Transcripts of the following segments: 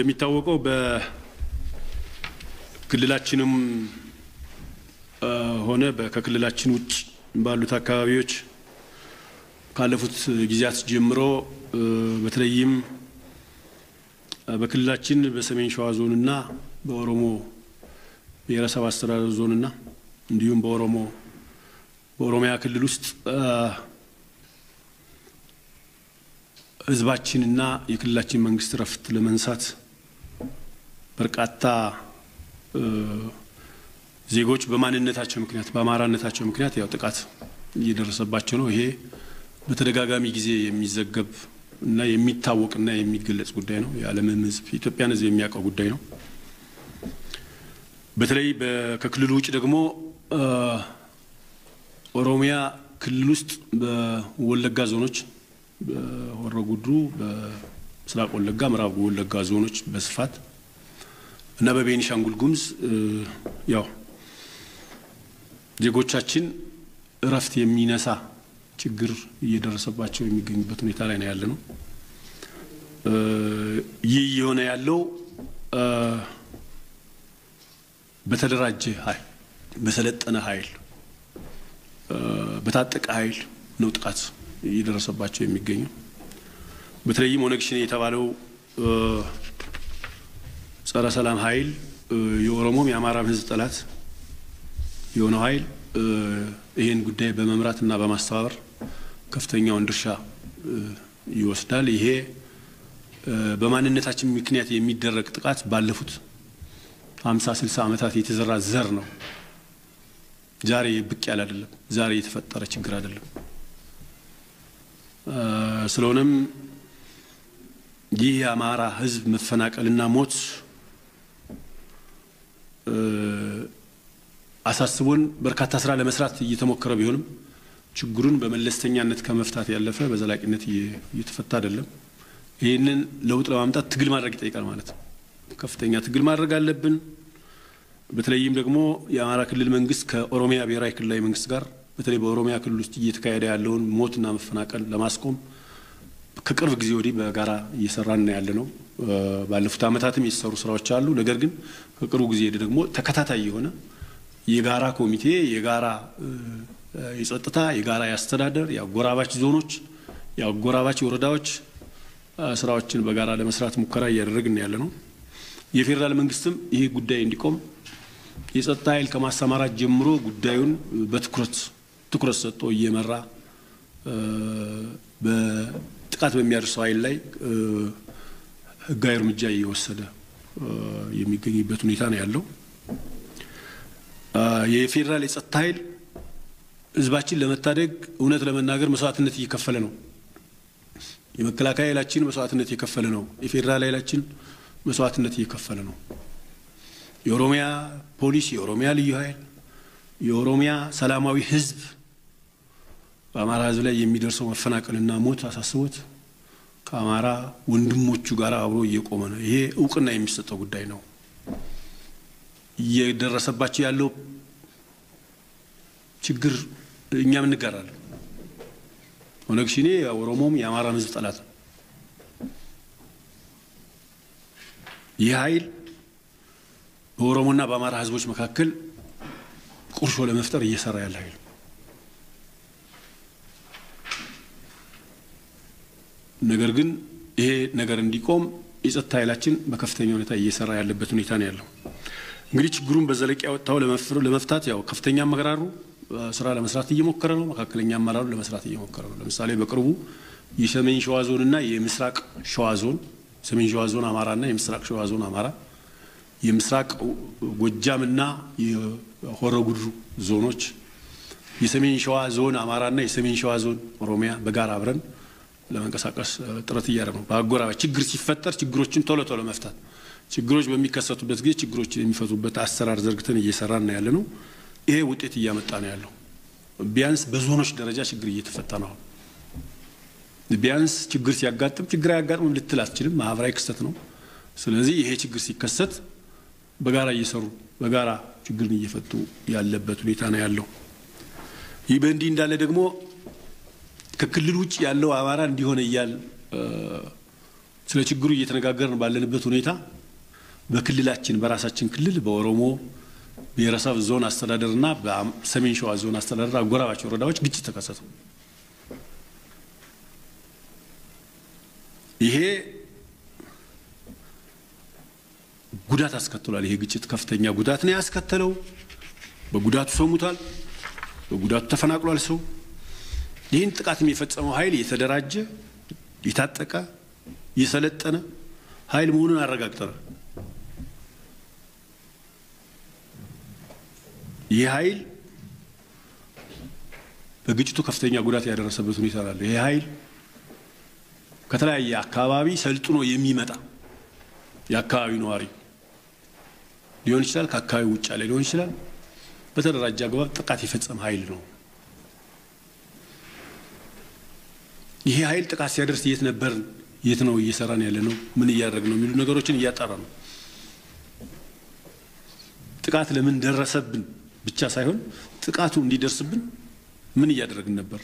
እንደሚታወቀው በክልላችንም ሆነ ከክልላችን ውጭ ባሉት አካባቢዎች ካለፉት ጊዜያት ጀምሮ በተለይም በክልላችን በሰሜን ሸዋ ዞንና በኦሮሞ ብሔረሰብ አስተዳደር ዞንና እንዲሁም በኦሮሚያ ክልል ውስጥ ህዝባችንና የክልላችን መንግስት ረፍት ለመንሳት በርካታ ዜጎች በማንነታቸው ምክንያት በአማራነታቸው ምክንያት ያው ጥቃት እየደረሰባቸው ነው። ይሄ በተደጋጋሚ ጊዜ የሚዘገብ እና የሚታወቅና የሚገለጽ ጉዳይ ነው። የዓለምም ህዝብ ኢትዮጵያን ህዝብ የሚያውቀው ጉዳይ ነው። በተለይ ከክልሉ ውጭ ደግሞ ኦሮሚያ ክልል ውስጥ በወለጋ ዞኖች በሆሮ ጉድሩ በምስራቅ ወለጋ ምዕራብ ወለጋ ዞኖች በስፋት እና በቤኒሻንጉል ጉሙዝ ያው ዜጎቻችን እረፍት የሚነሳ ችግር እየደረሰባቸው የሚገኙበት ሁኔታ ላይ ነው ያለነው። ይህ የሆነ ያለው በተደራጀ ኃይል በሰለጠነ ኃይል በታጠቀ ኃይል ነው ጥቃት እየደረሰባቸው የሚገኘው። በተለይም ኦነግ ሸኔ የተባለው ጸረ ሰላም ኃይል የኦሮሞም የአማራም ህዝብ ጠላት የሆነው ኃይል ይሄን ጉዳይ በመምራትና በማስተባበር ከፍተኛውን ድርሻ ይወስዳል። ይሄ በማንነታችን ምክንያት የሚደረግ ጥቃት ባለፉት 50-60 ዓመታት የተዘራ ዘር ነው። ዛሬ ብቅ ያለ አይደለም። ዛሬ የተፈጠረ ችግር አይደለም። ስለሆነም ይህ የአማራ ህዝብ መፈናቀልና ሞት አሳስቦን በርካታ ስራ ለመስራት እየተሞከረ ቢሆንም ችግሩን በመለስተኛነት ከመፍታት ያለፈ በዘላቂነት እየተፈታ አይደለም። ይህንን ለውጥ ለማምጣት ትግል ማድረግ ይጠይቃል ማለት ነው። ከፍተኛ ትግል ማድረግ አለብን። በተለይም ደግሞ የአማራ ክልል መንግስት ከኦሮሚያ ብሔራዊ ክልላዊ መንግስት ጋር በተለይ በኦሮሚያ ክልል ውስጥ እየተካሄደ ያለውን ሞትና መፈናቀል ለማስቆም ከቅርብ ጊዜ ወዲህ በጋራ እየሰራን ያለነው ባለፉት ዓመታትም የተሰሩ ስራዎች አሉ። ነገር ግን ከቅርብ ጊዜ ደግሞ ተከታታይ የሆነ የጋራ ኮሚቴ የጋራ የጸጥታ የጋራ ያስተዳደር ያጎራባች ዞኖች ያጎራባች ወረዳዎች ስራዎችን በጋራ ለመስራት ሙከራ እያደረግን ያለነው። የፌደራል መንግስትም ይሄ ጉዳይ እንዲቆም የጸጥታ ኃይል ከማሰማራት ጀምሮ ጉዳዩን በትኩረት ሰጥቶ እየመራ በጥቃት በሚያደርሰው ኃይል ላይ ህጋዊ እርምጃ እየወሰደ የሚገኝበት ሁኔታ ነው ያለው። የፌደራል የጸጥታ ኃይል ህዝባችን ለመታደግ እውነት ለመናገር መስዋዕትነት እየከፈለ ነው። የመከላከያ ኃይላችን መስዋዕትነት እየከፈለ ነው። የፌደራል ኃይላችን መስዋዕትነት እየከፈለ ነው። የኦሮሚያ ፖሊስ፣ የኦሮሚያ ልዩ ኃይል፣ የኦሮሚያ ሰላማዊ ህዝብ በአማራ ህዝብ ላይ የሚደርሰው መፈናቀልና ሞት አሳስቦት ከአማራ ወንድሞቹ ጋር አብሮ እየቆመ ነው። ይሄ እውቅና የሚሰጠው ጉዳይ ነው። እየደረሰባቸው ያለው ችግር እኛም እንጋራለን። ኦነግ ሸኔ የኦሮሞም የአማራም ህዝብ ጠላት ነው። ይህ ኃይል በኦሮሞና በአማራ ህዝቦች መካከል ቁርሾ ለመፍጠር እየሰራ ያለ ኃይል ነገር ግን ይሄ ነገር እንዲቆም የጸጥታ ኃይላችን በከፍተኛ ሁኔታ እየሰራ ያለበት ሁኔታ ነው ያለው። እንግዲህ ችግሩን በዘለቂያ ወጣው ለመፍታት ያው ከፍተኛ አመራሩ ስራ ለመስራት እየሞከረ ነው። መካከለኛ አመራሩ ለመስራት እየሞከረ ነው። ለምሳሌ በቅርቡ የሰሜን ሸዋ ዞንና የምስራቅ ሸዋ ዞን ሰሜን ሸዋ ዞን አማራና የምስራቅ ሸዋ ዞን አማራ የምስራቅ ጎጃምና የሆሮ ጉድሩ ዞኖች የሰሜን ሸዋ ዞን አማራና የሰሜን ሸዋ ዞን ኦሮሚያ በጋራ አብረን ለመንቀሳቀስ ጥረት እያደረግን ነው። በአጎራባች ችግር ሲፈጠር ችግሮችን ቶሎ መፍታት ችግሮች በሚከሰቱበት ጊዜ ችግሮችን የሚፈቱበት አሰራር ዘርግተን እየሰራን ነው ያለነው። ይሄ ውጤት እያመጣ ነው ያለው። ቢያንስ በዞኖች ደረጃ ችግር እየተፈታ ነው። ቢያንስ ችግር ሲያጋጥም ችግር ያጋጥም ልትል አትችልም። ማህበራዊ ክስተት ነው። ስለዚህ ይሄ ችግር ሲከሰት በጋራ እየሰሩ በጋራ ችግርን እየፈቱ ያለበት ሁኔታ ነው ያለው። ይህ በእንዲህ እንዳለ ደግሞ ከክልል ውጭ ያለው አማራ እንዲሆነ ይያል ስለ ችግሩ እየተነጋገርን ባለንበት ሁኔታ በክልላችን በራሳችን ክልል በኦሮሞ ብሔረሰብ ዞን አስተዳደርና በሰሜን ሸዋ ዞን አስተዳደር አጎራባች ወረዳዎች ግጭት ተከሰተ። ይሄ ጉዳት አስከትሏል። ይሄ ግጭት ከፍተኛ ጉዳት ነው ያስከተለው። በጉዳቱ ሰው ሙቷል፣ በጉዳቱ ተፈናቅሏል ሰው። ይህን ጥቃት የሚፈጸመው ኃይል የተደራጀ የታጠቀ የሰለጠነ ኃይል መሆኑን አረጋግጠናል። ይህ ኃይል በግጭቱ ከፍተኛ ጉዳት ያደረሰበት ሁኔታ አለ። ይህ ኃይል ከተለያየ አካባቢ ሰልጥኖ የሚመጣ የአካባቢ ነዋሪ ሊሆን ይችላል፣ ከአካባቢ ውጭ ያለ ሊሆን ይችላል። በተደራጀ አግባብ ጥቃት የፈጸመ ኃይል ነው። ይሄ ኃይል ጥቃት ሲያደርስ የት ነበር፣ የት ነው እየሰራን ያለ ነው፣ ምን እያደረግን ነው የሚሉ ነገሮችን እያጣራ ነው። ጥቃት ለምን ደረሰብን ብቻ ሳይሆን ጥቃቱ እንዲደርስብን ምን እያደረግን ነበር፣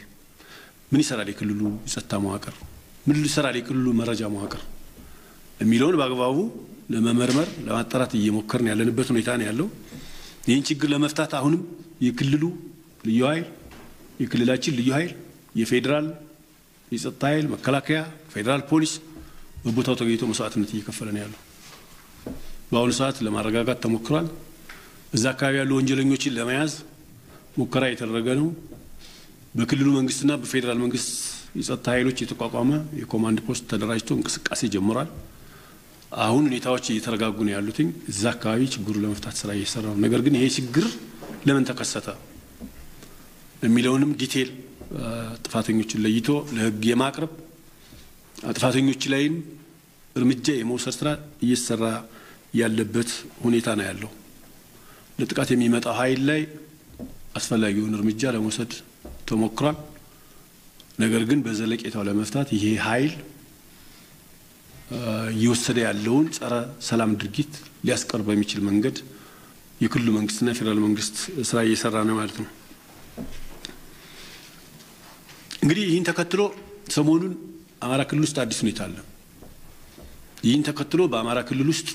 ምን ይሰራል የክልሉ ጸጥታ መዋቅር፣ ምን ይሰራል የክልሉ መረጃ መዋቅር የሚለውን በአግባቡ ለመመርመር ለማጣራት እየሞከርን ያለንበት ሁኔታ ነው ያለው። ይህን ችግር ለመፍታት አሁንም የክልሉ ልዩ ኃይል የክልላችን ልዩ ኃይል የፌዴራል የጸጥታ ኃይል መከላከያ ፌዴራል ፖሊስ በቦታው ተገኝቶ መስዋዕትነት እየከፈለ ነው ያለው። በአሁኑ ሰዓት ለማረጋጋት ተሞክሯል። እዛ አካባቢ ያሉ ወንጀለኞችን ለመያዝ ሙከራ የተደረገ ነው። በክልሉ መንግስትና በፌዴራል መንግስት የጸጥታ ኃይሎች የተቋቋመ የኮማንድ ፖስት ተደራጅቶ እንቅስቃሴ ጀምሯል። አሁን ሁኔታዎች እየተረጋጉ ነው ያሉት። እዛ አካባቢ ችግሩን ለመፍታት ስራ እየሰራ ነው። ነገር ግን ይሄ ችግር ለምን ተከሰተ የሚለውንም ዲቴል ጥፋተኞችን ለይቶ ለህግ የማቅረብ ጥፋተኞች ላይም እርምጃ የመውሰድ ስራ እየሰራ ያለበት ሁኔታ ነው ያለው። ለጥቃት የሚመጣ ኃይል ላይ አስፈላጊውን እርምጃ ለመውሰድ ተሞክሯል። ነገር ግን በዘለቄታው ለመፍታት ይሄ ኃይል እየወሰደ ያለውን ጸረ ሰላም ድርጊት ሊያስቀር በሚችል መንገድ የክልሉ መንግስትና የፌዴራል መንግስት ስራ እየሰራ ነው ማለት ነው። እንግዲህ ይህን ተከትሎ ሰሞኑን አማራ ክልል ውስጥ አዲስ ሁኔታ አለ። ይህን ተከትሎ በአማራ ክልል ውስጥ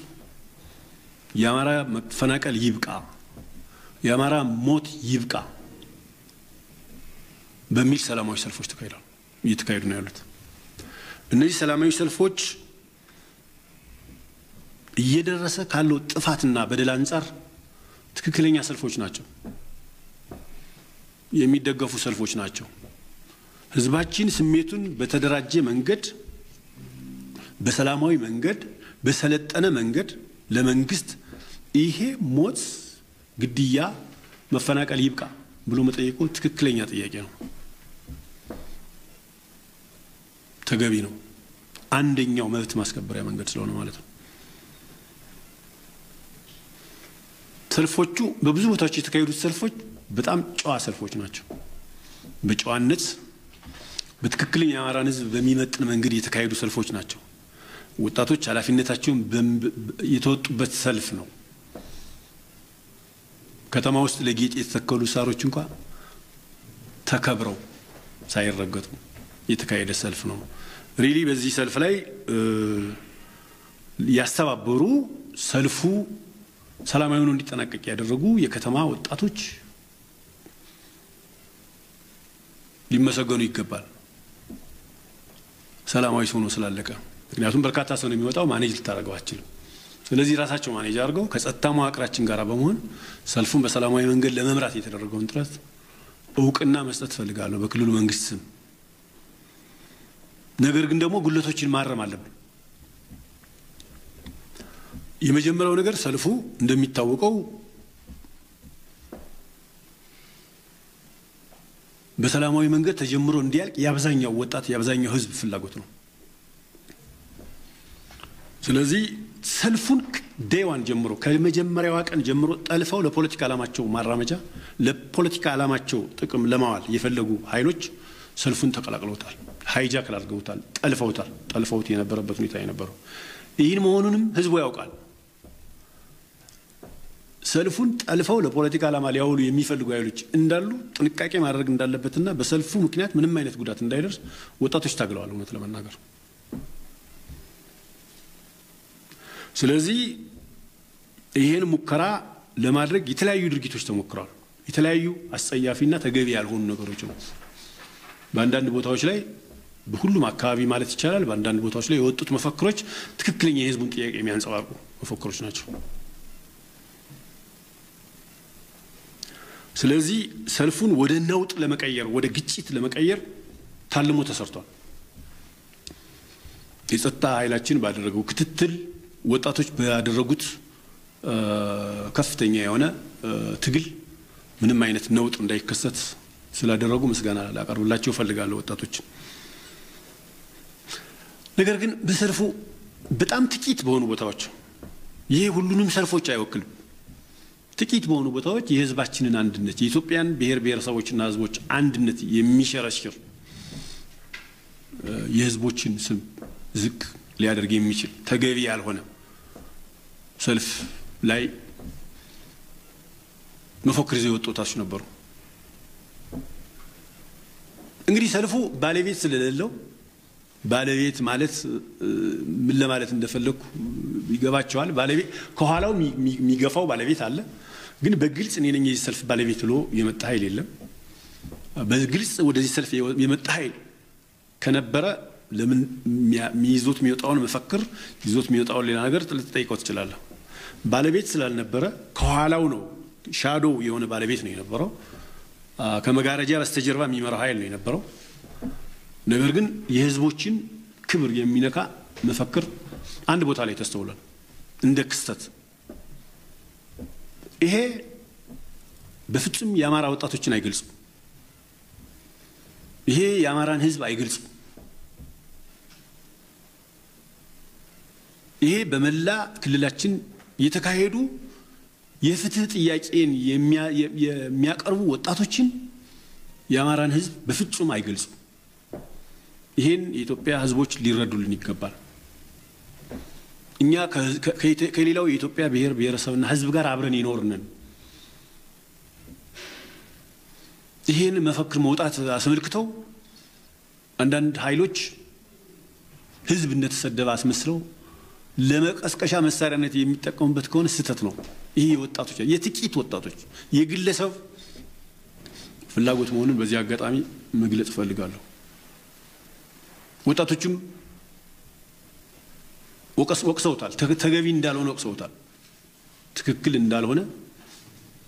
የአማራ መፈናቀል ይብቃ፣ የአማራ ሞት ይብቃ በሚል ሰላማዊ ሰልፎች እየተካሄዱ ነው ያሉት። እነዚህ ሰላማዊ ሰልፎች እየደረሰ ካለው ጥፋትና በደል አንጻር ትክክለኛ ሰልፎች ናቸው፣ የሚደገፉ ሰልፎች ናቸው። ህዝባችን ስሜቱን በተደራጀ መንገድ በሰላማዊ መንገድ በሰለጠነ መንገድ ለመንግስት ይሄ ሞት ግድያ መፈናቀል ይብቃ ብሎ መጠየቁ ትክክለኛ ጥያቄ ነው፣ ተገቢ ነው። አንደኛው መብት ማስከበሪያ መንገድ ስለሆነ ማለት ነው። ሰልፎቹ በብዙ ቦታዎች የተካሄዱት ሰልፎች በጣም ጨዋ ሰልፎች ናቸው። በጨዋነት በትክክለኛ የአማራን ህዝብ በሚመጥን መንገድ የተካሄዱ ሰልፎች ናቸው። ወጣቶች ኃላፊነታቸውን የተወጡበት ሰልፍ ነው። ከተማ ውስጥ ለጌጥ የተተከሉ ሳሮች እንኳን ተከብረው ሳይረገጡ የተካሄደ ሰልፍ ነው። ሪሊ በዚህ ሰልፍ ላይ ያስተባበሩ ሰልፉ ሰላማዊ ሆኖ እንዲጠናቀቅ ያደረጉ የከተማ ወጣቶች ሊመሰገኑ ይገባል። ሰላማዊ ሆኖ ስላለቀ። ምክንያቱም በርካታ ሰው ነው የሚወጣው፣ ማኔጅ ልታደርገው አትችልም። ስለዚህ ራሳቸው ማኔጅ አድርገው ከጸጥታ መዋቅራችን ጋር በመሆን ሰልፉን በሰላማዊ መንገድ ለመምራት የተደረገውን ጥረት እውቅና መስጠት ፈልጋለሁ በክልሉ መንግስት ስም። ነገር ግን ደግሞ ጉለቶችን ማረም አለብን። የመጀመሪያው ነገር ሰልፉ እንደሚታወቀው በሰላማዊ መንገድ ተጀምሮ እንዲያልቅ የአብዛኛው ወጣት የአብዛኛው ህዝብ ፍላጎት ነው። ስለዚህ ሰልፉን ዴዋን ጀምሮ ከመጀመሪያው ቀን ጀምሮ ጠልፈው ለፖለቲካ ዓላማቸው ማራመጃ ለፖለቲካ ዓላማቸው ጥቅም ለማዋል የፈለጉ ኃይሎች ሰልፉን ተቀላቅለውታል፣ ሃይጃክ አድርገውታል፣ ጠልፈውት የነበረበት ሁኔታ የነበረው ይህን መሆኑንም ህዝቡ ያውቃል። ሰልፉን ጠልፈው ለፖለቲካ ዓላማ ሊያውሉ የሚፈልጉ ኃይሎች እንዳሉ ጥንቃቄ ማድረግ እንዳለበትና በሰልፉ ምክንያት ምንም አይነት ጉዳት እንዳይደርስ ወጣቶች ታግለዋል። እውነት ለመናገር ስለዚህ ይሄን ሙከራ ለማድረግ የተለያዩ ድርጊቶች ተሞክረዋል። የተለያዩ አስጸያፊና ተገቢ ያልሆኑ ነገሮች ነው። በአንዳንድ ቦታዎች ላይ በሁሉም አካባቢ ማለት ይቻላል በአንዳንድ ቦታዎች ላይ የወጡት መፈክሮች ትክክለኛ የህዝቡን ጥያቄ የሚያንጸባርቁ መፈክሮች ናቸው። ስለዚህ ሰልፉን ወደ ነውጥ ለመቀየር ወደ ግጭት ለመቀየር ታልሞ ተሰርቷል። የጸጥታ ኃይላችን ባደረገው ክትትል ወጣቶች ባደረጉት ከፍተኛ የሆነ ትግል ምንም አይነት ነውጥ እንዳይከሰት ስላደረጉ ምስጋና ላቀርብላቸው ፈልጋለሁ ወጣቶች። ነገር ግን በሰልፉ በጣም ጥቂት በሆኑ ቦታዎች ይሄ ሁሉንም ሰልፎች አይወክልም። ጥቂት በሆኑ ቦታዎች የህዝባችንን አንድነት የኢትዮጵያን ብሔር ብሔረሰቦችና ህዝቦች አንድነት የሚሸረሽር የህዝቦችን ስም ዝቅ ሊያደርግ የሚችል ተገቢ ያልሆነ ሰልፍ ላይ መፈክር ይዘው የወጡ ወጣቶች ነበሩ። እንግዲህ ሰልፉ ባለቤት ስለሌለው ባለቤት ማለት ምን ለማለት እንደፈለኩ ይገባቸዋል። ባለቤት ከኋላው የሚገፋው ባለቤት አለ። ግን በግልጽ እኔ ነኝ የዚህ ሰልፍ ባለቤት ብሎ የመጣ ኃይል የለም። በግልጽ ወደዚህ ሰልፍ የመጣ ኃይል ከነበረ ለምን ይዞት የሚወጣውን መፈክር ይዞት የሚወጣውን ሌላ ነገር ልትጠይቀው ትችላለህ። ባለቤት ስላልነበረ ከኋላው ነው ሻዶው የሆነ ባለቤት ነው የነበረው። ከመጋረጃ በስተጀርባ የሚመራው ኃይል ነው የነበረው። ነገር ግን የህዝቦችን ክብር የሚነካ መፈክር አንድ ቦታ ላይ ተስተውሏል እንደ ክስተት። ይሄ በፍጹም የአማራ ወጣቶችን አይገልጽም። ይሄ የአማራን ህዝብ አይገልጽም። ይሄ በመላ ክልላችን የተካሄዱ የፍትህ ጥያቄን የሚያቀርቡ ወጣቶችን የአማራን ህዝብ በፍጹም አይገልጽም። ይሄን የኢትዮጵያ ህዝቦች ሊረዱልን ይገባል። እኛ ከሌላው የኢትዮጵያ ብሔር ብሔረሰብና ህዝብ ጋር አብረን ይኖርነን። ይሄን መፈክር መውጣት አስመልክተው አንዳንድ ኃይሎች ህዝብ እንደተሰደበ አስመስለው ለመቀስቀሻ መሳሪያነት የሚጠቀሙበት ከሆነ ስህተት ነው። ይሄ ወጣቶች የጥቂት ወጣቶች የግለሰብ ፍላጎት መሆኑን በዚህ አጋጣሚ መግለጽ ፈልጋለሁ። ወጣቶቹም ወቅሰውታል። ተገቢ እንዳልሆነ ወቅሰውታል። ትክክል እንዳልሆነ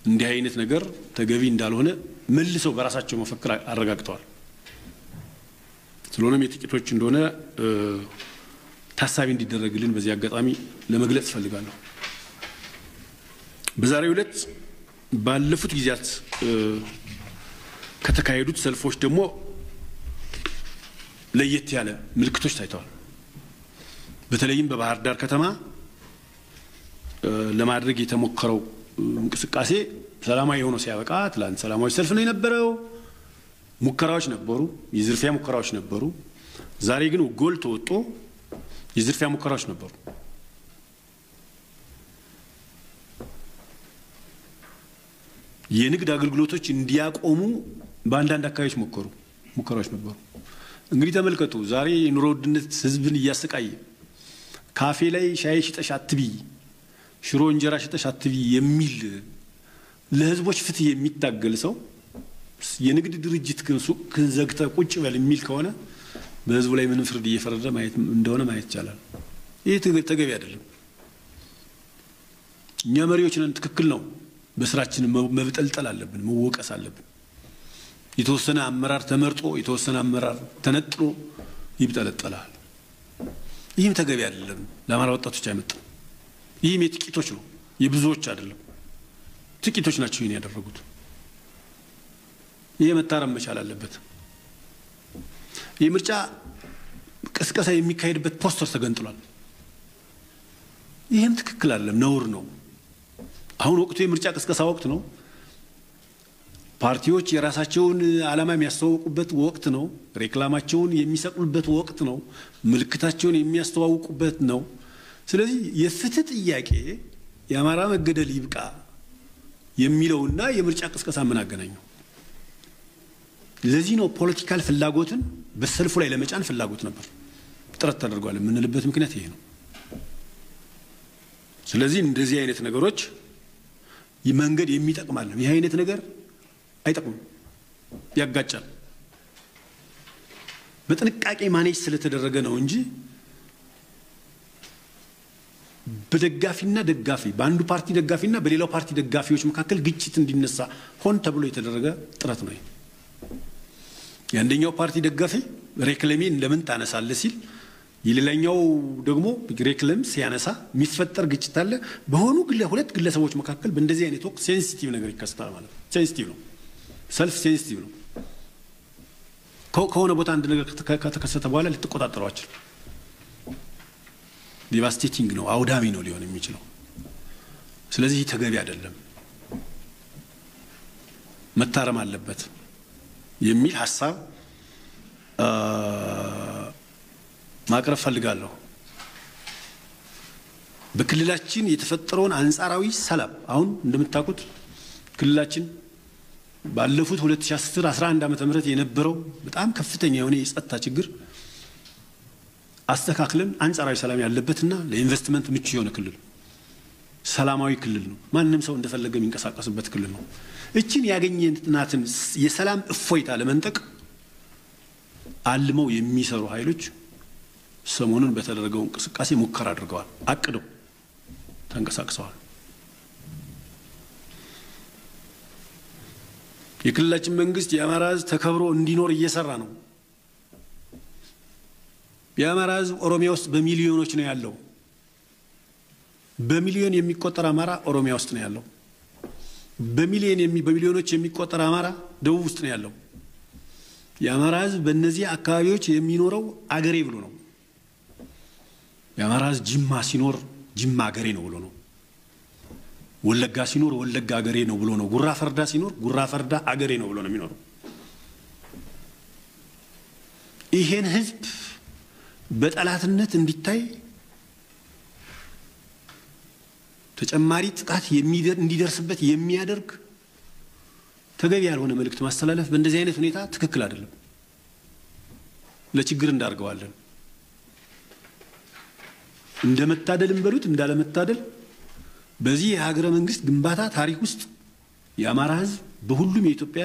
እንዲህ አይነት ነገር ተገቢ እንዳልሆነ መልሰው በራሳቸው መፈክር አረጋግጠዋል። ስለሆነም የጥቂቶች እንደሆነ ታሳቢ እንዲደረግልን በዚህ አጋጣሚ ለመግለጽ ፈልጋለሁ። በዛሬው ዕለት ባለፉት ጊዜያት ከተካሄዱት ሰልፎች ደግሞ ለየት ያለ ምልክቶች ታይተዋል። በተለይም በባህር ዳር ከተማ ለማድረግ የተሞከረው እንቅስቃሴ ሰላማዊ ሆኖ ሲያበቃ ትላንት ሰላማዊ ሰልፍ ነው የነበረው። ሙከራዎች ነበሩ፣ የዝርፊያ ሙከራዎች ነበሩ። ዛሬ ግን ጎልቶ ወጥቶ የዝርፊያ ሙከራዎች ነበሩ። የንግድ አገልግሎቶች እንዲያቆሙ በአንዳንድ አካባቢዎች ሙከራዎች ነበሩ። እንግዲህ ተመልከቱ፣ ዛሬ የኑሮ ውድነት ህዝብን እያሰቃየ ካፌ ላይ ሻይ ሽጠሽ አትብይ፣ ሽሮ እንጀራ ሽጠሽ አትብይ የሚል ለህዝቦች ፍትህ የሚታገል ሰው የንግድ ድርጅት ሱቅ ዘግተህ ቁጭ በል የሚል ከሆነ በህዝቡ ላይ ምንም ፍርድ እየፈረደ ማየት እንደሆነ ማየት ይቻላል። ይሄ ተገቢ አይደለም። እኛ መሪዎች ነን፣ ትክክል ነው። በስራችን መብጠልጠል አለብን፣ መወቀስ አለብን። የተወሰነ አመራር ተመርጦ የተወሰነ አመራር ተነጥሎ ይብጠለጠላል። ይህም ተገቢ አይደለም። ለአማራ ወጣቶች አይመጣም። ይህም የጥቂቶች ነው፣ የብዙዎች አይደለም። ጥቂቶች ናቸው ይሄን ያደረጉት። ይሄ መታረም መቻል አለበት። የምርጫ ቅስቀሳ የሚካሄድበት ፖስተር ተገንጥሏል። ይህም ትክክል አይደለም፣ ነውር ነው። አሁን ወቅቱ የምርጫ ቅስቀሳ ወቅት ነው። ፓርቲዎች የራሳቸውን ዓላማ የሚያስተዋውቁበት ወቅት ነው። ሬክላማቸውን የሚሰቅሉበት ወቅት ነው። ምልክታቸውን የሚያስተዋውቁበት ነው። ስለዚህ የፍትህ ጥያቄ የአማራ መገደል ይብቃ የሚለውና የምርጫ ቅስቀሳ ምን አገናኘው? ለዚህ ነው ፖለቲካል ፍላጎትን በሰልፉ ላይ ለመጫን ፍላጎት ነበር ጥረት ተደርጓል የምንልበት ምክንያት ይሄ ነው። ስለዚህ እንደዚህ አይነት ነገሮች መንገድ የሚጠቅማል ይሄ አይነት ነገር አይጠቅም ያጋጫል በጥንቃቄ ማኔጅ ስለተደረገ ነው እንጂ በደጋፊና ደጋፊ በአንዱ ፓርቲ ደጋፊና በሌላው ፓርቲ ደጋፊዎች መካከል ግጭት እንዲነሳ ሆን ተብሎ የተደረገ ጥረት ነው ያንደኛው ፓርቲ ደጋፊ ሬክለሜን ለምን ታነሳለ ሲል የሌላኛው ደግሞ ሬክለም ሲያነሳ የሚፈጠር ግጭት አለ በሆኑ ሁለት ግለሰቦች መካከል በእንደዚህ አይነት ወቅት ሴንሲቲቭ ነገር ይከሰታል ማለት ነው ሴንሲቲቭ ነው ሰልፍ ሴንሲቲቭ ነው ከሆነ ቦታ አንድ ነገር ከተከሰተ በኋላ ልትቆጣጣሩ አችል ዲቫስቴቲንግ ነው አውዳሚ ነው ሊሆን የሚችለው ስለዚህ ተገቢ አይደለም መታረም አለበት የሚል ሐሳብ ማቅረብ ፈልጋለሁ በክልላችን የተፈጠረውን አንጻራዊ ሰላም አሁን እንደምታውቁት ክልላችን ባለፉት 2010 11 ዓመተ ምህረት የነበረው በጣም ከፍተኛ የሆነ የጸጥታ ችግር አስተካክለን አንጻራዊ ሰላም ያለበትና ለኢንቨስትመንት ምቹ የሆነ ክልል ሰላማዊ ክልል ነው ማንንም ሰው እንደፈለገ የሚንቀሳቀስበት ክልል ነው እቺን ያገኘናትን የሰላም እፎይታ ለመንጠቅ አልመው የሚሰሩ ኃይሎች ሰሞኑን በተደረገው እንቅስቃሴ ሙከራ አድርገዋል አቅደው ተንቀሳቅሰዋል የክልላችን መንግስት የአማራ ሕዝብ ተከብሮ እንዲኖር እየሰራ ነው የአማራ ሕዝብ ኦሮሚያ ውስጥ በሚሊዮኖች ነው ያለው በሚሊዮን የሚቆጠር አማራ ኦሮሚያ ውስጥ ነው ያለው በሚሊዮኖች የሚቆጠር አማራ ደቡብ ውስጥ ነው ያለው የአማራ ሕዝብ በእነዚህ አካባቢዎች የሚኖረው አገሬ ብሎ ነው የአማራ ሕዝብ ጅማ ሲኖር ጅማ አገሬ ነው ብሎ ነው ወለጋ ሲኖር ወለጋ አገሬ ነው ብሎ ነው ጉራ ፈርዳ ሲኖር ጉራ ፈርዳ አገሬ ነው ብሎ ነው የሚኖረው ይሄን ሕዝብ በጠላትነት እንዲታይ ተጨማሪ ጥቃት እንዲደርስበት የሚያደርግ ተገቢ ያልሆነ መልእክት ማስተላለፍ በእንደዚህ አይነት ሁኔታ ትክክል አይደለም ለችግር እንዳርገዋለን እንደመታደልም በሉት እንዳለመታደል በዚህ የሀገረ መንግስት ግንባታ ታሪክ ውስጥ የአማራ ሕዝብ በሁሉም የኢትዮጵያ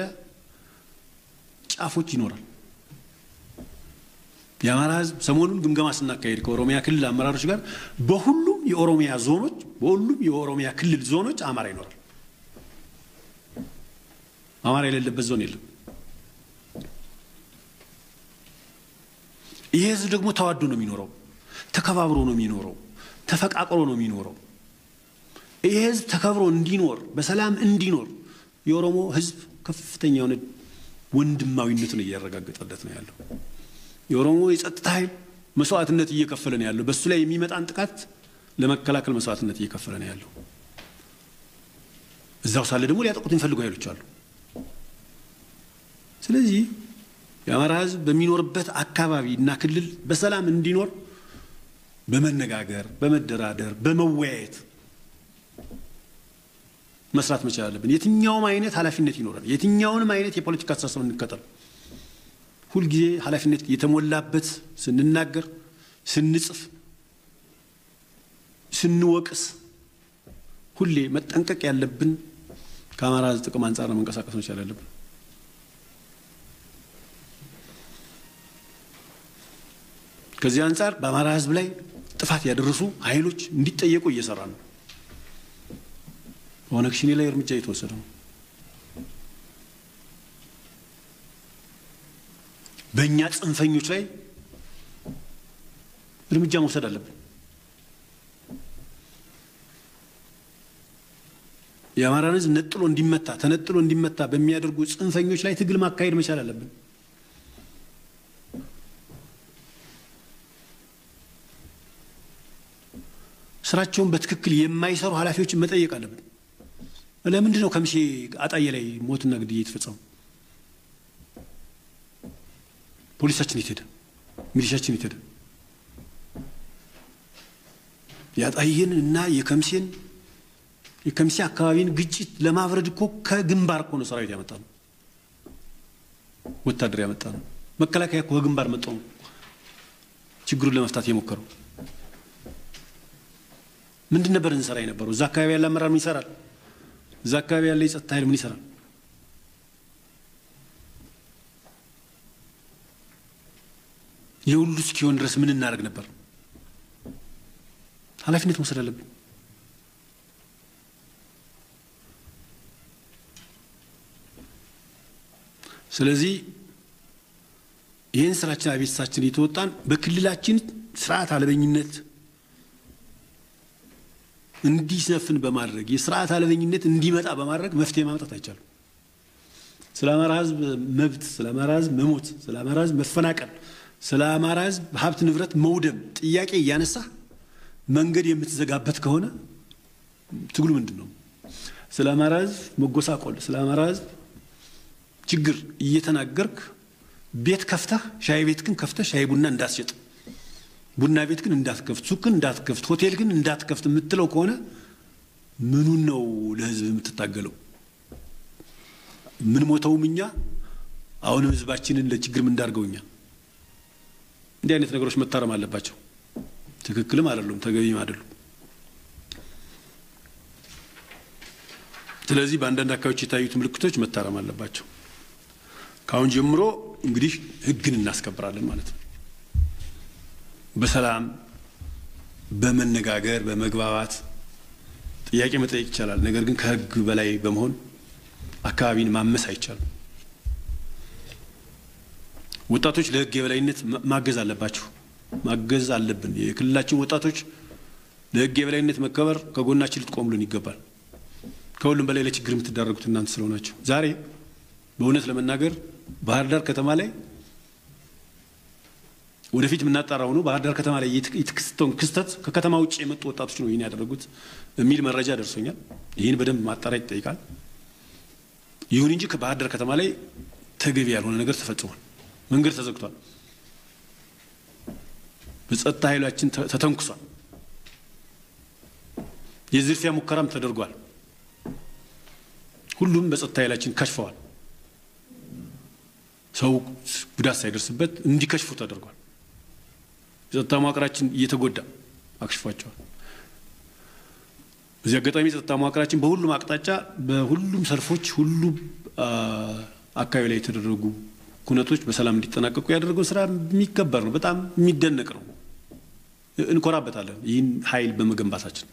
ጫፎች ይኖራል የአማራ ሕዝብ ሰሞኑን ግምገማ ስናካሄድ ከኦሮሚያ ክልል አመራሮች ጋር በሁሉም የኦሮሚያ ዞኖች በሁሉም የኦሮሚያ ክልል ዞኖች አማራ ይኖራል አማራ የሌለበት ዞን የለም ይሄ ሕዝብ ደግሞ ተዋዶ ነው የሚኖረው ተከባብሮ ነው የሚኖረው ተፈቃቅሮ ነው የሚኖረው ይሄ ሕዝብ ተከብሮ እንዲኖር በሰላም እንዲኖር የኦሮሞ ሕዝብ ከፍተኛ የሆነ ወንድማዊነትን እያረጋገጠለት ነው ያለው የኦሮሞ የጸጥታ ኃይል መስዋዕትነት እየከፈለ ነው ያለው በሱ ላይ የሚመጣን ጥቃት ለመከላከል መስዋዕትነት እየከፈለ ነው ያለው እዛው ሳለ ደግሞ ሊያጠቁት የሚፈልጉ ኃይሎች አሉ ስለዚህ የአማራ ሕዝብ በሚኖርበት አካባቢና ክልል በሰላም እንዲኖር በመነጋገር በመደራደር በመወያየት መስራት መቻል አለብን የትኛውም አይነት ኃላፊነት ይኖራል የትኛውንም አይነት የፖለቲካ አስተሳሰብ እንከተል ሁሉ ጊዜ ኃላፊነት የተሞላበት ስንናገር ስንጽፍ ስንወቅስ ሁሌ መጠንቀቅ ያለብን ከአማራ ሕዝብ ጥቅም አንፃር መንቀሳቀስ መቻል አለብን ከዚህ አንፃር በአማራ ሕዝብ ላይ ጥፋት ያደረሱ ኃይሎች እንዲጠየቁ እየሰራ ነው ኦነግ ሸኔ ላይ እርምጃ እየተወሰደ ነው በእኛ ጽንፈኞች ላይ እርምጃ መውሰድ አለብን የአማራን ሕዝብ ነጥሎ እንዲመታ ተነጥሎ እንዲመታ በሚያደርጉ ጽንፈኞች ላይ ትግል ማካሄድ መቻል አለብን ስራቸውን በትክክል የማይሰሩ ኃላፊዎችን መጠየቅ አለብን ለምንድን ነው ከምሴ አጣየ ላይ ሞትና ግድያ የተፈጸመው ፖሊሳችን ይተደ ሚሊሻችን ይተደ ያጣየን እና የከምሴ አካባቢን ግጭት ለማብረድ እኮ ከግንባር እኮ ነው ሰራዊት ያመጣ ነው ወታደር ያመጣ ነው መከላከያ እኮ ከግንባር መጣ ነው ችግሩን ለመፍታት የሞከረው ምንድን ነበር እንሰራ የነበረው? እዛ አካባቢ ያለ አመራር ምን ይሰራል? እዛ አካባቢ ያለ የጸጥታ ኃይል ምን ይሰራል? የሁሉ እስኪሆን ድረስ ምን እናደርግ ነበር? ኃላፊነት መውሰድ አለብን። ስለዚህ ይህን ስራችን አቤታችን እየተወጣን በክልላችን ስርዓት አልበኝነት እንዲሰፍን በማድረግ የስርዓት አልበኝነት እንዲመጣ በማድረግ መፍትሄ ማምጣት አይቻልም። ስለ አማራ ህዝብ መብት፣ ስለ አማራ ህዝብ መሞት፣ ስለ አማራ ህዝብ መፈናቀል፣ ስለ አማራ ህዝብ ሀብት ንብረት መውደም ጥያቄ እያነሳ መንገድ የምትዘጋበት ከሆነ ትግሉ ምንድነው? ስለ አማራ ህዝብ መጎሳቆል፣ ስለ አማራ ህዝብ ችግር እየተናገርክ ቤት ከፍተህ ሻይ ቤት ግን ከፍተህ ሻይ ቡና እንዳትሸጥ፣ ቡና ቤት ግን እንዳትከፍት፣ ሱቅ ግን እንዳትከፍት፣ ሆቴል ግን እንዳትከፍት የምትለው ከሆነ ምኑን ነው ለህዝብ የምትታገለው? ምን ሞተውም እኛ አሁንም ህዝባችንን ለችግር ምን እንዳርገውኛ? እንዲህ አይነት ነገሮች መታረም አለባቸው። ትክክልም አይደሉም፣ ተገቢም አይደሉም። ስለዚህ በአንዳንድ አካባቢዎች የታዩት ምልክቶች መታረም አለባቸው። ካሁን ጀምሮ እንግዲህ ህግን እናስከብራለን ማለት ነው። በሰላም በመነጋገር በመግባባት ጥያቄ መጠየቅ ይቻላል። ነገር ግን ከህግ በላይ በመሆን አካባቢን ማመስ አይቻልም። ወጣቶች ለህግ የበላይነት ማገዝ አለባቸው፣ ማገዝ አለብን። የክልላችን ወጣቶች ለህግ የበላይነት መከበር ከጎናችን ልትቆሙልን ይገባል። ከሁሉም በላይ ለችግር የምትዳረጉት እናንተ ስለሆናችሁ ዛሬ በእውነት ለመናገር ባህር ዳር ከተማ ላይ ወደፊት የምናጣራው ነው። ባህር ዳር ከተማ ላይ የተከሰተውን ክስተት ከከተማ ውጭ የመጡ ወጣቶች ነው ይሄን ያደረጉት የሚል መረጃ ደርሶኛል። ይሄን በደንብ ማጣራት ይጠይቃል። ይሁን እንጂ ከባህር ዳር ከተማ ላይ ተገቢ ያልሆነ ነገር ተፈጽሟል። መንገድ ተዘግቷል። በጸጥታ ኃይላችን ተተንኩሷል። የዝርፊያ ሙከራም ተደርጓል። ሁሉም በጸጥታ ኃይላችን ከሽፈዋል። ሰው ጉዳት ሳይደርስበት እንዲከሽፉ ተደርጓል። የጸጥታ መዋቅራችን እየተጎዳ አክሽፏቸዋል። በዚህ አጋጣሚ የጸጥታ መዋቅራችን በሁሉም አቅጣጫ በሁሉም ሰልፎች ሁሉ አካባቢ ላይ የተደረጉ ኩነቶች በሰላም እንዲጠናቀቁ ያደረገው ስራ የሚከበር ነው። በጣም የሚደነቅ ነው። እንኮራበታለን ይህን ኃይል በመገንባታችን።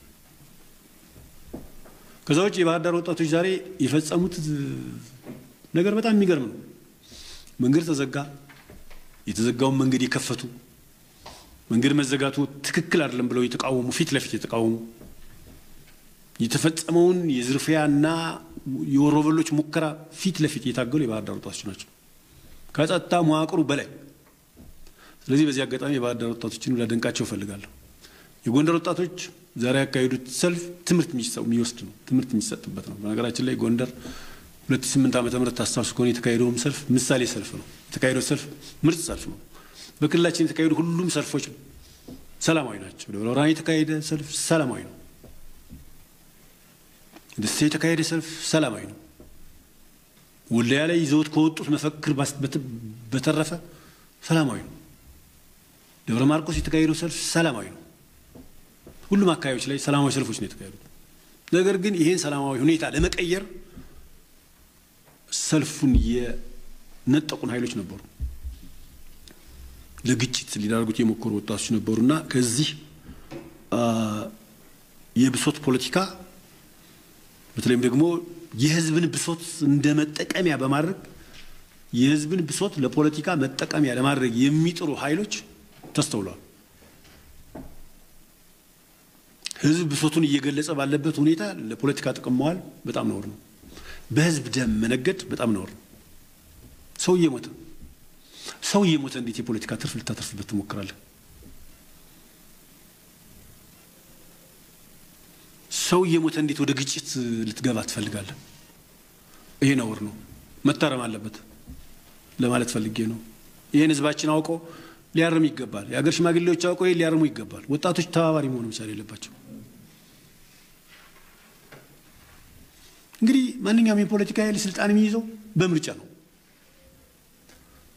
ከዛ ውጭ የባህር ዳር ወጣቶች ዛሬ የፈጸሙት ነገር በጣም የሚገርም ነው። መንገድ ተዘጋ። የተዘጋውን መንገድ የከፈቱ መንገድ መዘጋቱ ትክክል አይደለም ብለው የተቃወሙ ፊት ለፊት የተቃወሙ የተፈጸመውን የዝርፊያና የወሮበሎች ሙከራ ፊት ለፊት የታገሉ የባህር ዳር ወጣቶች ናቸው ከጸጥታ መዋቅሩ በላይ። ስለዚህ በዚህ አጋጣሚ የባህር ዳር ወጣቶችን ላደንቃቸው እፈልጋለሁ። የጎንደር ወጣቶች ዛሬ ያካሄዱት ሰልፍ ትምህርት የሚወስድ ነው፣ ትምህርት የሚሰጥበት ነው። በነገራችን ላይ ጎንደር 2008 ዓመተ ምህረት ታስታውሱ ከሆነ የተካሄደው ሰልፍ ምሳሌ ሰልፍ ነው። የተካሄደው ሰልፍ ምርጥ ሰልፍ ነው። በክልላችን የተካሄዱ ሁሉም ሰልፎች ሰላማዊ ናቸው። ደብረ ብርሃን የተካሄደ ሰልፍ ሰላማዊ ነው። ደሴ የተካሄደ ሰልፍ ሰላማዊ ነው። ወልዲያ ላይ ይዘውት ከወጡት መፈክር በተረፈ ሰላማዊ ነው። ደብረ ማርቆስ የተካሄደው ሰልፍ ሰላማዊ ነው። ሁሉም አካባቢዎች ላይ ሰላማዊ ሰልፎች ነው የተካሄዱት። ነገር ግን ይሄን ሰላማዊ ሁኔታ ለመቀየር ሰልፉን የነጠቁን ኃይሎች ነበሩ። ለግጭት ሊዳርጉት የሞከሩ ወጣቶች ነበሩና ከዚህ የብሶት ፖለቲካ በተለይም ደግሞ የህዝብን ብሶት እንደመጠቀሚያ በማድረግ የህዝብን ብሶት ለፖለቲካ መጠቀሚያ ለማድረግ የሚጥሩ ኃይሎች ተስተውለዋል። ህዝብ ብሶቱን እየገለጸ ባለበት ሁኔታ ለፖለቲካ ጥቅም መዋል በጣም ነውር ነው። በህዝብ ደም መነገድ በጣም ነውር ነው። ሰው እየሞተ እንዴት የፖለቲካ ትርፍ ልታተርፍበት ትሞክራለህ? ሰው እየሞተ እንዴት ወደ ግጭት ልትገባ ትፈልጋለህ? ይሄ ነውር ነው፣ መታረም አለበት ለማለት ፈልጌ ነው። ይሄን ህዝባችን አውቆ ሊያርም ይገባል። የሀገር ሽማግሌዎች አውቆ ይሄን ሊያርሙ ይገባል። ወጣቶች ተባባሪ መሆን መቻል የለባቸው። እንግዲህ ማንኛውም የፖለቲካ ኃይል ስልጣን የሚይዘው በምርጫ ነው።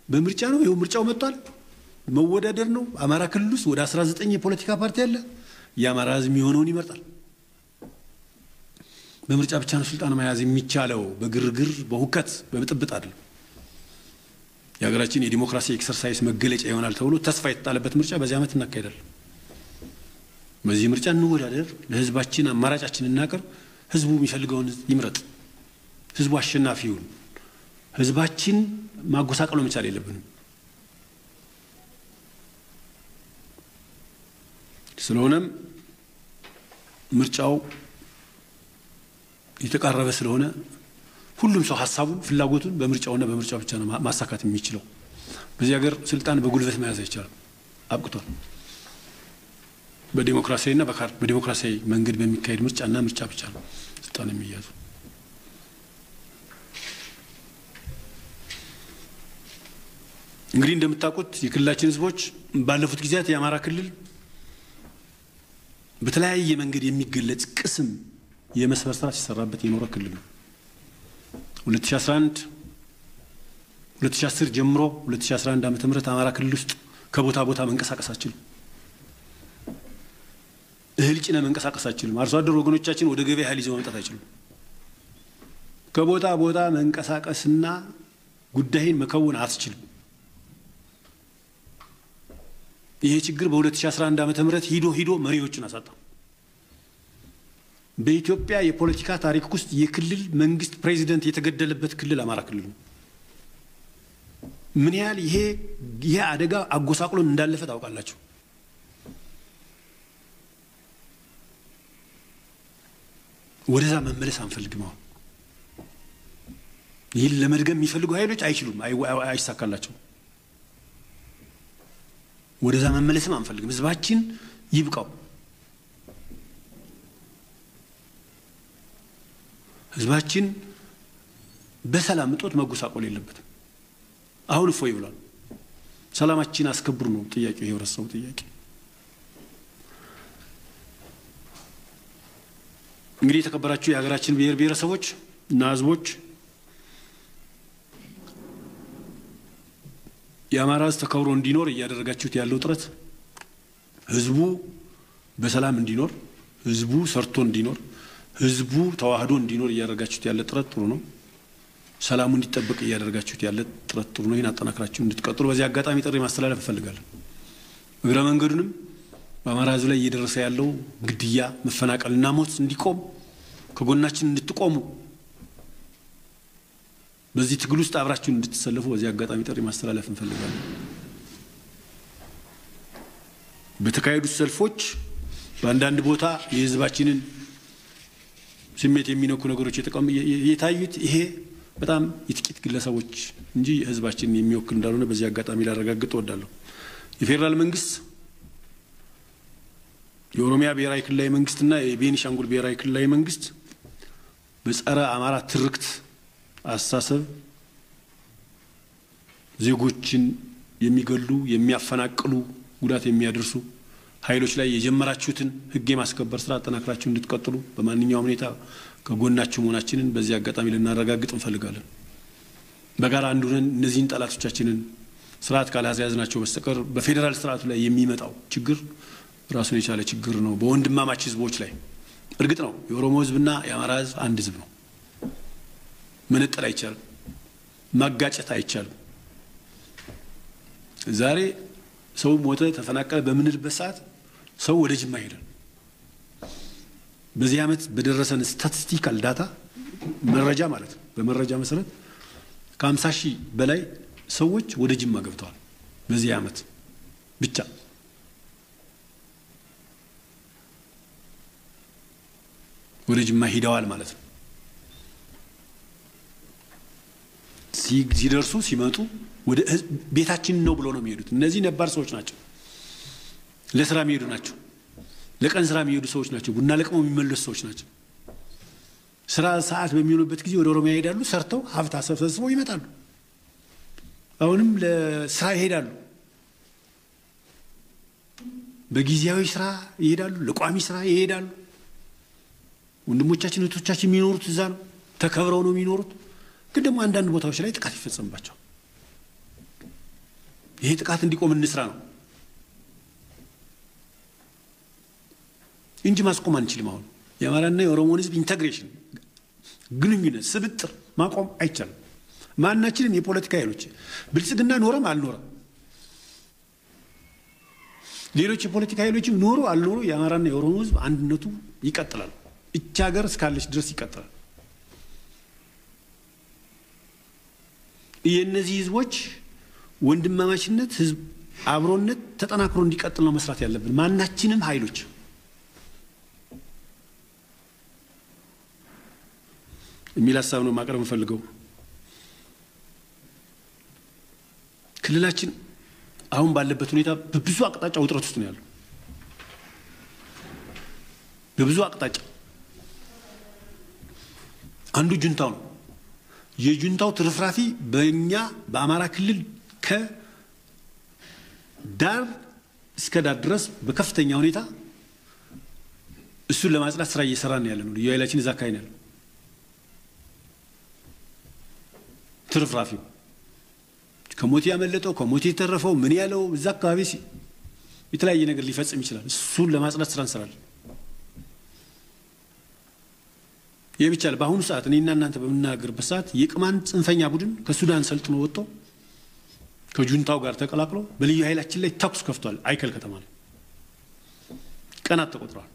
በምርጫ ነው። ይሄው ምርጫው መጥቷል። መወዳደር ነው። አማራ ክልል ውስጥ ወደ 19 የፖለቲካ ፓርቲ አለ። የአማራ ህዝብ የሚሆነውን ይመርጣል። በምርጫ ብቻ ነው ስልጣን መያዝ የሚቻለው፣ በግርግር በሁከት በብጥብጥ አይደለም። የሀገራችን የዲሞክራሲ ኤክሰርሳይዝ መገለጫ ይሆናል ተብሎ ተስፋ የተጣለበት ምርጫ በዚህ ዓመት እናካሄዳለን። በዚህ ምርጫ እንወዳደር፣ ለህዝባችን አማራጫችን እናቀርብ፣ ህዝቡ የሚፈልገውን ይምረጥ፣ ህዝቡ አሸናፊ ይሁን። ህዝባችን ማጎሳቀሎ መቻል የለብንም። ስለሆነም ምርጫው የተቃረበ ስለሆነ ሁሉም ሰው ሐሳቡን ፍላጎቱን በምርጫውና በምርጫው ብቻ ነው ማሳካት የሚችለው። በዚህ ሀገር ስልጣን በጉልበት መያዝ አይቻልም፣ አብቅቷል። በዲሞክራሲያዊና በዲሞክራሲያዊ መንገድ በሚካሄድ ምርጫና ምርጫ ብቻ ነው ስልጣን የሚያዙ። እንግዲህ እንደምታውቁት የክልላችን ህዝቦች ባለፉት ጊዜያት የአማራ ክልል በተለያየ መንገድ የሚገለጽ ቅስም የመስመር ስራ ሲሰራበት የኖረ ክልል ነው። 2011 2010 ጀምሮ 2011 ዓመተ ምህረት አማራ ክልል ውስጥ ከቦታ ቦታ መንቀሳቀስ አችልም። እህል ጭነ መንቀሳቀስ አችልም። አርሶ አደር ወገኖቻችን ወደ ገበያ እህል ይዘው መምጣት አይችሉም። ከቦታ ቦታ መንቀሳቀስና ጉዳይን መከወን አትችልም። ይሄ ችግር በ2011 ዓመተ ምህረት ሂዶ መሪዎችን አሳጣ። በኢትዮጵያ የፖለቲካ ታሪክ ውስጥ የክልል መንግስት ፕሬዚደንት የተገደለበት ክልል አማራ ክልል ነው። ምን ያህል ይሄ አደጋ አጎሳቅሎን እንዳለፈ ታውቃላችሁ። ወደዛ መመለስ አንፈልግም። አሁን ይህን ለመድገም የሚፈልጉ ኃይሎች አይችሉም፣ አይሳካላቸው። ወደዛ መመለስም አንፈልግም። ህዝባችን ይብቃው። ህዝባችን በሰላም እጦት መጎሳቆል የለበትም። አሁን እፎይ ብሏል። ሰላማችን አስከብሩ ነው ጥያቄው፣ የህብረተሰቡ ጥያቄ። እንግዲህ የተከበራችሁ የሀገራችን ብሔር ብሔረሰቦች እና ህዝቦች፣ የአማራ ህዝብ ተከብሮ እንዲኖር እያደረጋችሁት ያለው ጥረት ህዝቡ በሰላም እንዲኖር፣ ህዝቡ ሰርቶ እንዲኖር፣ ህዝቡ ተዋህዶ እንዲኖር እያደረጋችሁት ያለ ጥረት ጥሩ ነው። ሰላሙ እንዲጠበቅ እያደረጋችሁት ያለ ጥረት ጥሩ ነው። ይህን አጠናክራችሁ እንድትቀጥሉ በዚህ አጋጣሚ ጥሪ ማስተላለፍ እፈልጋለሁ። እግረ መንገዱንም በአማራ ህዝብ ላይ እየደረሰ ያለው ግድያ፣ መፈናቀልና ሞት እንዲቆም ከጎናችን እንድትቆሙ፣ በዚህ ትግል ውስጥ አብራችሁን እንድትሰለፉ በዚህ አጋጣሚ ጥሪ ማስተላለፍ እንፈልጋለን። በተካሄዱት ሰልፎች በአንዳንድ ቦታ የህዝባችንን ስሜት የሚነኩ ነገሮች የታዩት ይሄ በጣም የጥቂት ግለሰቦች እንጂ ህዝባችንን የሚወክል እንዳልሆነ በዚህ አጋጣሚ ላረጋግጥ እወዳለሁ። የፌደራል መንግስት፣ የኦሮሚያ ብሔራዊ ክልላዊ መንግስትና የቤኒሻንጉል ብሔራዊ ክልላዊ መንግስት በጸረ አማራ ትርክት አስተሳሰብ ዜጎችን የሚገሉ፣ የሚያፈናቅሉ፣ ጉዳት የሚያደርሱ ኃይሎች ላይ የጀመራችሁትን ህግ የማስከበር ስራ አጠናክራችሁ እንድትቀጥሉ በማንኛውም ሁኔታ ከጎናችሁ መሆናችንን በዚህ አጋጣሚ ልናረጋግጥ እንፈልጋለን። በጋራ አንድ ሆነን እነዚህን ጠላቶቻችንን ስርዓት ካላያዝናቸው በስተቀር በፌደራል ስርዓቱ ላይ የሚመጣው ችግር ራሱን የቻለ ችግር ነው። በወንድማማች ህዝቦች ላይ እርግጥ ነው የኦሮሞ ህዝብና የአማራ ህዝብ አንድ ህዝብ ነው። መነጠል አይቻልም፣ ማጋጨት አይቻልም። ዛሬ ሰው ሞተ፣ ተፈናቀለ በምንልበት ሰዓት ሰው ወደ ጅማ ይሄዳል። በዚህ ዓመት በደረሰን ስታቲስቲካል ዳታ መረጃ ማለት ነው፣ በመረጃ መሰረት ከ50 ሺህ በላይ ሰዎች ወደ ጅማ ገብተዋል። በዚህ ዓመት ብቻ ወደ ጅማ ሄደዋል ማለት ነው። ሲደርሱ ሲመጡ ወደ ቤታችን ነው ብሎ ነው የሚሄዱት። እነዚህ ነባር ሰዎች ናቸው፣ ለስራ የሚሄዱ ናቸው፣ ለቀን ስራ የሚሄዱ ሰዎች ናቸው፣ ቡና ለቅመው የሚመለሱ ሰዎች ናቸው። ስራ ሰዓት በሚሆኑበት ጊዜ ወደ ኦሮሚያ ይሄዳሉ፣ ሰርተው ሀብት አሰብስበው ይመጣሉ። አሁንም ለስራ ይሄዳሉ፣ በጊዜያዊ ስራ ይሄዳሉ፣ ለቋሚ ስራ ይሄዳሉ። ወንድሞቻችን እህቶቻችን የሚኖሩት እዛ ነው፣ ተከብረው ነው የሚኖሩት። ግን ደግሞ አንዳንድ ቦታዎች ላይ ጥቃት ይፈጸምባቸዋል። ይሄ ጥቃት እንዲቆም እንስራ ነው። እንጂ ማስቆም አንችልም። አሁን የአማራና የኦሮሞን ህዝብ ኢንተግሬሽን ግንኙነት ስብጥር ማቆም አይቻልም። ማናችንም የፖለቲካ ኃይሎች ብልጽግና ኖረም አልኖረም ሌሎች የፖለቲካ ኃይሎችም ኖሩ አልኖሩ የአማራና የኦሮሞ ህዝብ አንድነቱ ይቀጥላል። እቺ ሀገር እስካለች ድረስ ይቀጥላል። የነዚህ ህዝቦች ወንድማማችነት ህዝብ አብሮነት ተጠናክሮ እንዲቀጥል ነው መስራት ያለብን ማናችንም ኃይሎች። የሚል ሐሳብ ነው ማቅረብ ፈልገው። ክልላችን አሁን ባለበት ሁኔታ በብዙ አቅጣጫ ውጥረት ውስጥ ነው ያለው። በብዙ አቅጣጫ አንዱ ጁንታው ነው። የጁንታው ትርፍራፊ በእኛ በአማራ ክልል ከዳር እስከ ዳር ድረስ በከፍተኛ ሁኔታ እሱን ለማጽዳት ስራ እየሰራን ያለ ነው። የኃይላችን እዛ አካባቢ ነው። ትርፍራፊው ከሞት ያመለጠው ከሞት የተረፈው ምን ያለው እዛ አካባቢ የተለያየ ነገር ሊፈጽም ይችላል። እሱን ለማጽዳት ስራ እንሰራለን። የብቻል በአሁኑ ሰዓት እኔና እናንተ በመናገርበት ሰዓት የቅማንት ጽንፈኛ ቡድን ከሱዳን ሰልጥኖ ወጥቶ ከጁንታው ጋር ተቀላቅሎ በልዩ ኃይላችን ላይ ተኩስ ከፍቷል። አይከል ከተማ ላይ ቀናት ተቆጥረዋል።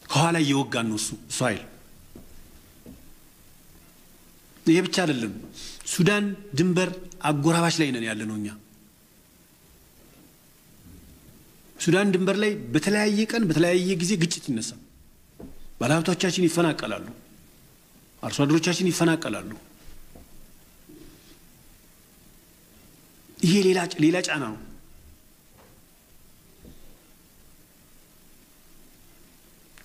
ከኋላ እየወጋን ነው እሱ ኃይል። ይሄ ብቻ አይደለም። ሱዳን ድንበር አጎራባች ላይ ነን ያለነው እኛ። ሱዳን ድንበር ላይ በተለያየ ቀን በተለያየ ጊዜ ግጭት ይነሳል። ባለሀብቶቻችን ይፈናቀላሉ። አርሶ አደሮቻችን ይፈናቀላሉ። ይሄ ሌላ ጫና ነው።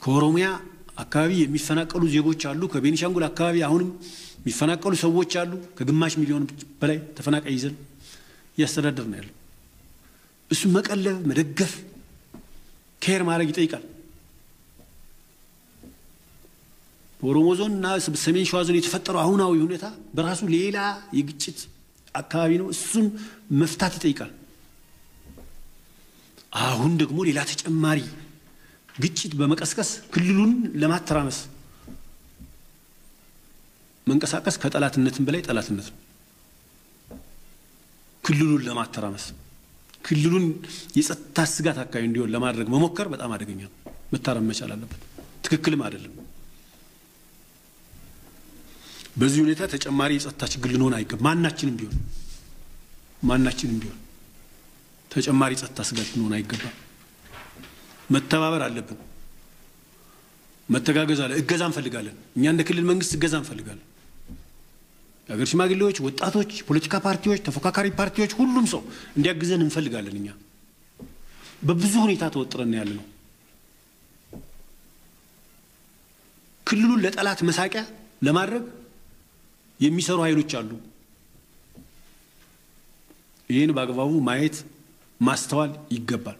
ከኦሮሚያ አካባቢ የሚፈናቀሉ ዜጎች አሉ። ከቤኒሻንጉል አካባቢ አሁንም የሚፈናቀሉ ሰዎች አሉ። ከግማሽ ሚሊዮን በላይ ተፈናቃይ ይዘን እያስተዳደር ነው ያለው። እሱ መቀለብ መደገፍ ኬር ማድረግ ይጠይቃል። በኦሮሞ ዞን እና ሰሜን ሸዋ ዞን የተፈጠረው አሁናዊ ሁኔታ በራሱ ሌላ የግጭት አካባቢ ነው። እሱን መፍታት ይጠይቃል። አሁን ደግሞ ሌላ ተጨማሪ ግጭት በመቀስቀስ ክልሉን ለማተራመስ መንቀሳቀስ ከጠላትነትም በላይ ጠላትነት ነው። ክልሉን ለማተራመስ ክልሉን የጸጥታ ስጋት አካባቢ እንዲሆን ለማድረግ መሞከር በጣም አደገኛ ነው። መታረም መቻል አለበት። ትክክልም አይደለም። በዚህ ሁኔታ ተጨማሪ የጸጥታ ችግር ሊሆን አይገባም። ማናችንም ቢሆን ተጨማሪ የጸጥታ ስጋት ሊሆን አይገባም። መተባበር አለብን። መተጋገዝ አለ። እገዛ እንፈልጋለን። እኛ እንደ ክልል መንግስት እገዛ እንፈልጋለን። የሀገር ሽማግሌዎች፣ ወጣቶች፣ ፖለቲካ ፓርቲዎች፣ ተፎካካሪ ፓርቲዎች ሁሉም ሰው እንዲያግዘን እንፈልጋለን። እኛ በብዙ ሁኔታ ተወጥረን ያለነው ክልሉን ለጠላት መሳቂያ ለማድረግ የሚሰሩ ኃይሎች አሉ። ይሄን በአግባቡ ማየት ማስተዋል ይገባል።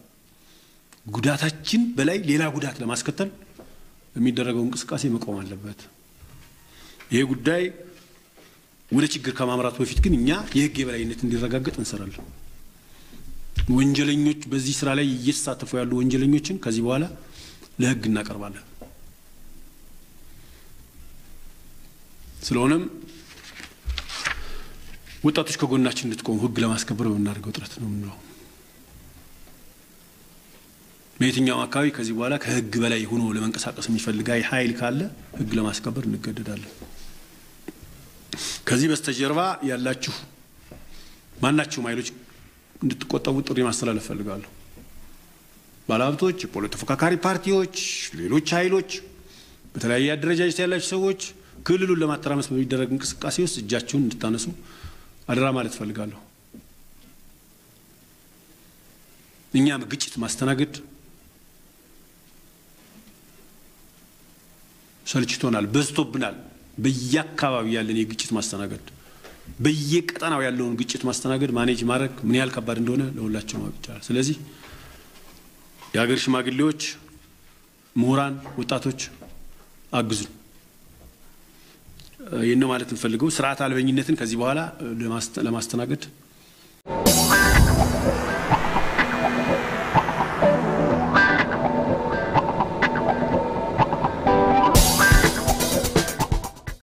ጉዳታችን በላይ ሌላ ጉዳት ለማስከተል የሚደረገው እንቅስቃሴ መቆም አለበት። ይሄ ጉዳይ ወደ ችግር ከማምራቱ በፊት ግን እኛ የህግ የበላይነት እንዲረጋገጥ እንሰራለን። ወንጀለኞች በዚህ ስራ ላይ እየተሳተፉ ያሉ ወንጀለኞችን ከዚህ በኋላ ለህግ እናቀርባለን። ስለሆነም ወጣቶች ከጎናችን እንድትቆሙ ህግ ለማስከበር በመናደርገው ጥረት ነው የምንለው። በየትኛው አካባቢ ከዚህ በኋላ ከህግ በላይ ሆኖ ለመንቀሳቀስ የሚፈልግ ኃይል ካለ ህግ ለማስከበር እንገደዳለን። ከዚህ በስተጀርባ ያላችሁ ማናችሁም ኃይሎች እንድትቆጠቡ ጥሪ ማስተላለፍ ፈልጋለሁ። ባለሀብቶች፣ የፖለቲካ ተፎካካሪ ፓርቲዎች፣ ሌሎች ኃይሎች፣ በተለያየ አደረጃጀት ያላችሁ ሰዎች ክልሉን ለማተራመስ በሚደረግ እንቅስቃሴ ውስጥ እጃችሁን እንድታነሱ አደራ ማለት ፈልጋለሁ። እኛም ግጭት ማስተናገድ ሰልችቶናል፣ በዝቶብናል። በየአካባቢው ያለን የግጭት ማስተናገድ በየቀጠናው ያለውን ግጭት ማስተናገድ ማኔጅ ማድረግ ምን ያህል ከባድ እንደሆነ ለሁላችሁ ማወቅ ይቻላል። ስለዚህ የሀገር ሽማግሌዎች፣ ምሁራን፣ ወጣቶች አግዙን። ይሄን ነው ማለት እንፈልገው። ስርዓት አልበኝነትን ከዚህ በኋላ ለማስተናገድ